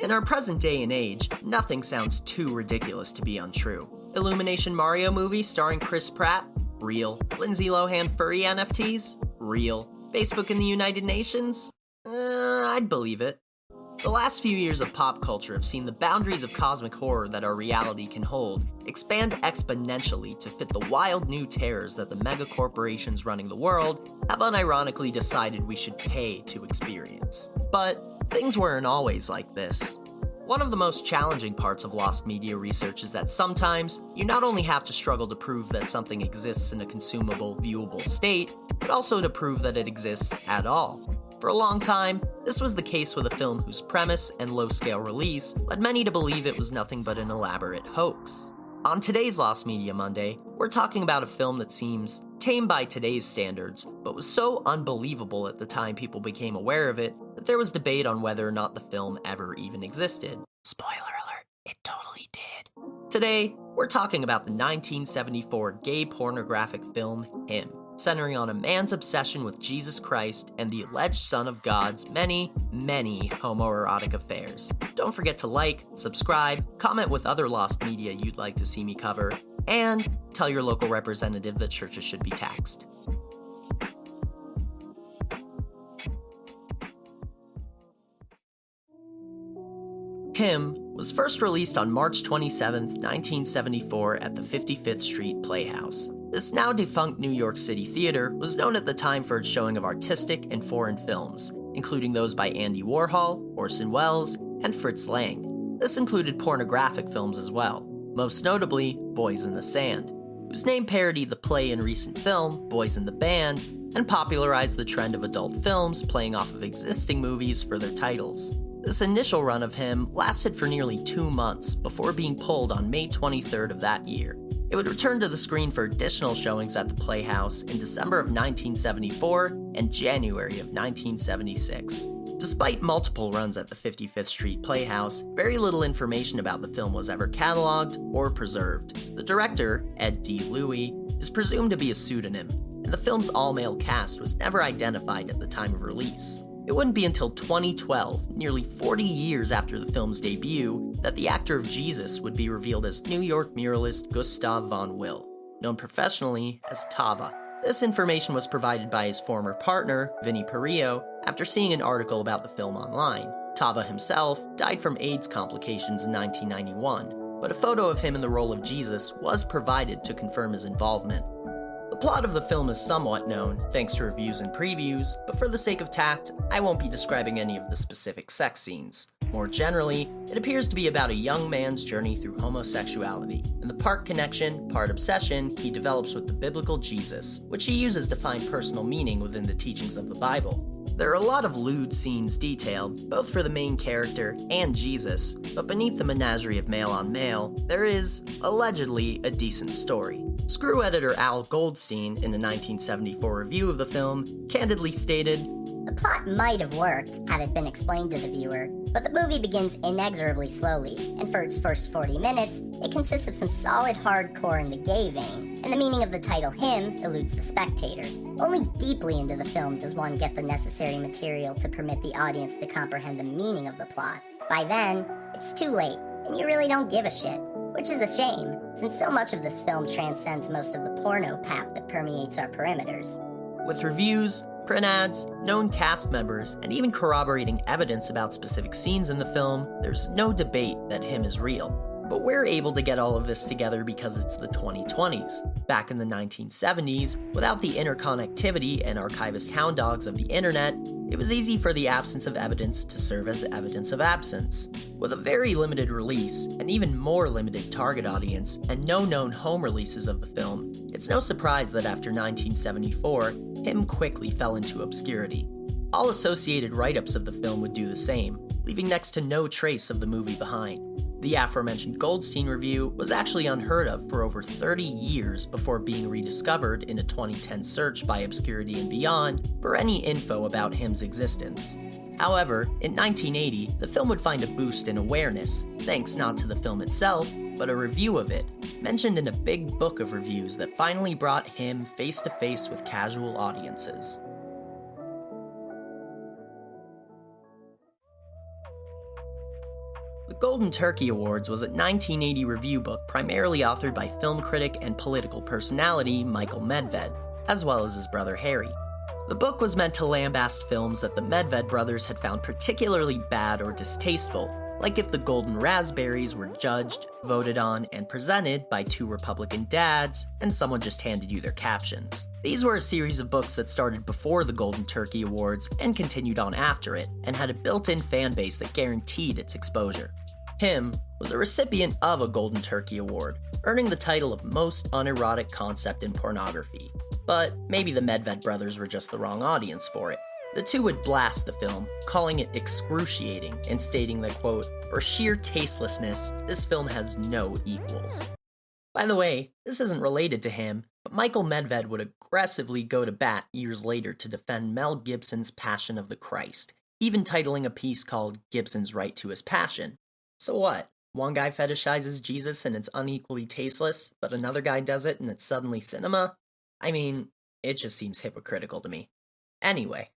In our present day and age, nothing sounds too ridiculous to be untrue. Illumination Mario movie starring Chris Pratt? Real. Lindsay Lohan furry NFTs? Real. Facebook in the United Nations? I'd believe it. The last few years of pop culture have seen the boundaries of cosmic horror that our reality can hold expand exponentially to fit the wild new terrors that the mega corporations running the world have unironically decided we should pay to experience. But things weren't always like this. One of the most challenging parts of lost media research is that sometimes you not only have to struggle to prove that something exists in a consumable, viewable state, but also to prove that it exists at all. For a long time, this was the case with a film whose premise and low-scale release led many to believe it was nothing but an elaborate hoax. On today's Lost Media Monday, we're talking about a film that seems tame by today's standards, but was so unbelievable at the time people became aware of it that there was debate on whether or not the film ever even existed. Spoiler alert, it totally did. Today, we're talking about the 1974 gay pornographic film Him, centering on a man's obsession with Jesus Christ and the alleged son of God's many, many homoerotic affairs. Don't forget to like, subscribe, comment with other lost media you'd like to see me cover, and tell your local representative that churches should be taxed. Him was first released on March 27, 1974 at the 55th Street Playhouse. This now defunct New York City theater was known at the time for its showing of artistic and foreign films, including those by Andy Warhol, Orson Welles, and Fritz Lang. This included pornographic films as well, most notably Boys in the Sand, whose name parodied the play and recent film Boys in the Band, and popularized the trend of adult films playing off of existing movies for their titles. This initial run of Him lasted for nearly 2 months before being pulled on May 23rd of that year. It would return to the screen for additional showings at the Playhouse in December of 1974 and January of 1976. Despite multiple runs at the 55th Street Playhouse, very little information about the film was ever cataloged or preserved. The director, Ed D. Louis, is presumed to be a pseudonym, and the film's all-male cast was never identified at the time of release. It wouldn't be until 2012, nearly 40 years after the film's debut, that the actor of Jesus would be revealed as New York muralist Gustav von Will, known professionally as Tava. This information was provided by his former partner, Vinnie Perillo, after seeing an article about the film online. Tava himself died from AIDS complications in 1991, but a photo of him in the role of Jesus was provided to confirm his involvement. The plot of the film is somewhat known, thanks to reviews and previews, but for the sake of tact, I won't be describing any of the specific sex scenes. More generally, it appears to be about a young man's journey through homosexuality, and the part connection, part obsession he develops with the biblical Jesus, which he uses to find personal meaning within the teachings of the Bible. There are a lot of lewd scenes detailed, both for the main character and Jesus, but beneath the menagerie of male on male, there is, allegedly, a decent story. Screw editor Al Goldstein, in a 1974 review of the film, candidly stated, "The plot might have worked had it been explained to the viewer, but the movie begins inexorably slowly, and for its first 40 minutes, it consists of some solid hardcore in the gay vein, and the meaning of the title Him eludes the spectator. Only deeply into the film does one get the necessary material to permit the audience to comprehend the meaning of the plot. By then, it's too late, and you really don't give a shit. Which is a shame, since so much of this film transcends most of the porno pap that permeates our perimeters." With reviews, print ads, known cast members, and even corroborating evidence about specific scenes in the film, there's no debate that Him is real. But we're able to get all of this together because it's the 2020s. Back in the 1970s, without the interconnectivity and archivist hound dogs of the internet, it was easy for the absence of evidence to serve as evidence of absence. With a very limited release, an even more limited target audience, and no known home releases of the film, it's no surprise that after 1974, Him quickly fell into obscurity. All associated write-ups of the film would do the same, leaving next to no trace of the movie behind. The aforementioned Goldstein review was actually unheard of for over 30 years before being rediscovered in a 2010 search by Obscurity and Beyond for any info about Him's existence. However, in 1980, the film would find a boost in awareness, thanks not to the film itself, but a review of it, mentioned in a big book of reviews that finally brought Him face to face with casual audiences. The Golden Turkey Awards was a 1980 review book primarily authored by film critic and political personality Michael Medved, as well as his brother Harry. The book was meant to lambast films that the Medved brothers had found particularly bad or distasteful, like if the Golden Raspberries were judged, voted on, and presented by two Republican dads, and someone just handed you their captions. These were a series of books that started before the Golden Turkey Awards and continued on after it, and had a built-in fan base that guaranteed its exposure. Him was a recipient of a Golden Turkey Award, earning the title of Most Unerotic Concept in Pornography. But maybe the Medved brothers were just the wrong audience for it. The two would blast the film, calling it excruciating, and stating that, quote, "For sheer tastelessness, this film has no equals." By the way, this isn't related to him, but Michael Medved would aggressively go to bat years later to defend Mel Gibson's Passion of the Christ, even titling a piece called Gibson's Right to His Passion. So what? One guy fetishizes Jesus and it's unequally tasteless, but another guy does it and it's suddenly cinema? I mean, it just seems hypocritical to me. Anyway,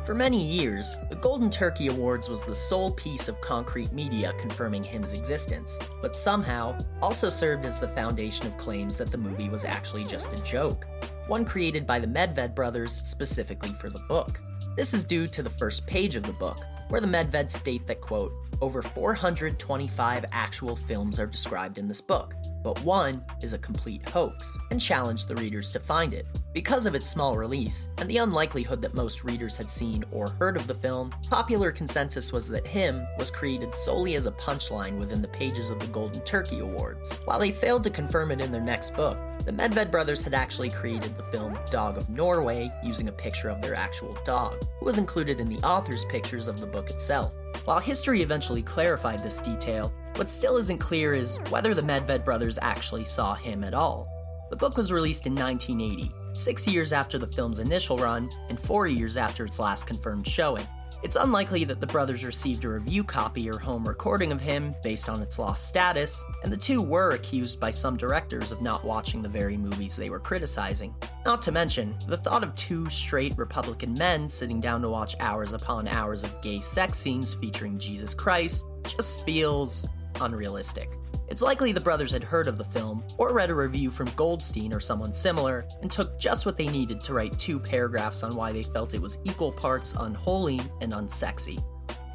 for many years, the Golden Turkey Awards was the sole piece of concrete media confirming Him's existence, but somehow also served as the foundation of claims that the movie was actually just a joke, one created by the Medved brothers specifically for the book. This is due to the first page of the book, where the Medveds state that, quote, "Over 425 actual films are described in this book, but one is a complete hoax," and challenge the readers to find it. Because of its small release, and the unlikelihood that most readers had seen or heard of the film, popular consensus was that Him was created solely as a punchline within the pages of the Golden Turkey Awards. While they failed to confirm it in their next book, the Medved brothers had actually created the film Dog of Norway using a picture of their actual dog, who was included in the author's pictures of the book itself. While history eventually clarified this detail, what still isn't clear is whether the Medved brothers actually saw Him at all. The book was released in 1980, 6 years after the film's initial run, and 4 years after its last confirmed showing. It's unlikely that the brothers received a review copy or home recording of Him based on its lost status, and the two were accused by some directors of not watching the very movies they were criticizing. Not to mention, the thought of two straight Republican men sitting down to watch hours upon hours of gay sex scenes featuring Jesus Christ just feels unrealistic. It's likely the brothers had heard of the film, or read a review from Goldstein or someone similar, and took just what they needed to write 2 paragraphs on why they felt it was equal parts unholy and unsexy.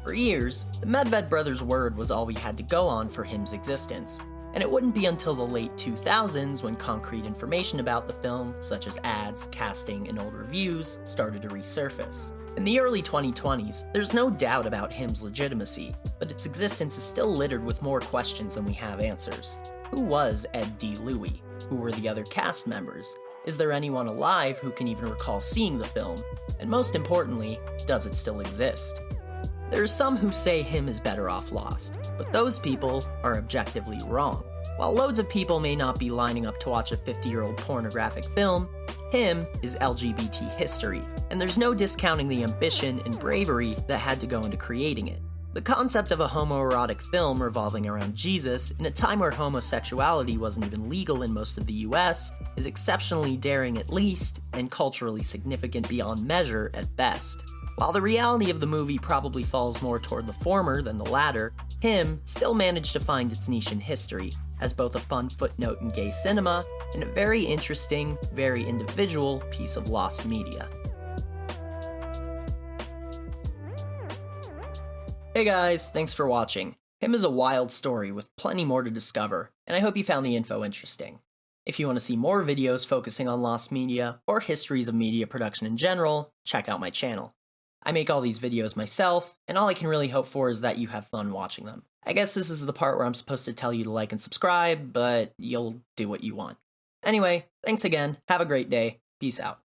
For years, the Medved brothers' word was all we had to go on for Him's existence, and it wouldn't be until the late 2000s when concrete information about the film, such as ads, casting, and old reviews, started to resurface. In the early 2020s, there's no doubt about Him's legitimacy, but its existence is still littered with more questions than we have answers. Who was Ed D. Louie? Who were the other cast members? Is there anyone alive who can even recall seeing the film? And most importantly, does it still exist? There's some who say Him is better off lost, but those people are objectively wrong. While loads of people may not be lining up to watch a 50-year-old pornographic film, Him is LGBT history, and there's no discounting the ambition and bravery that had to go into creating it. The concept of a homoerotic film revolving around Jesus in a time where homosexuality wasn't even legal in most of the US is exceptionally daring at least, and culturally significant beyond measure at best. While the reality of the movie probably falls more toward the former than the latter, Him still managed to find its niche in history, as both a fun footnote in gay cinema and a very interesting, very individual piece of lost media. Hey guys, thanks for watching. Him is a wild story with plenty more to discover, and I hope you found the info interesting. If you want to see more videos focusing on lost media, or histories of media production in general, check out my channel. I make all these videos myself, and all I can really hope for is that you have fun watching them. I guess this is the part where I'm supposed to tell you to like and subscribe, but you'll do what you want. Anyway, thanks again, have a great day, peace out.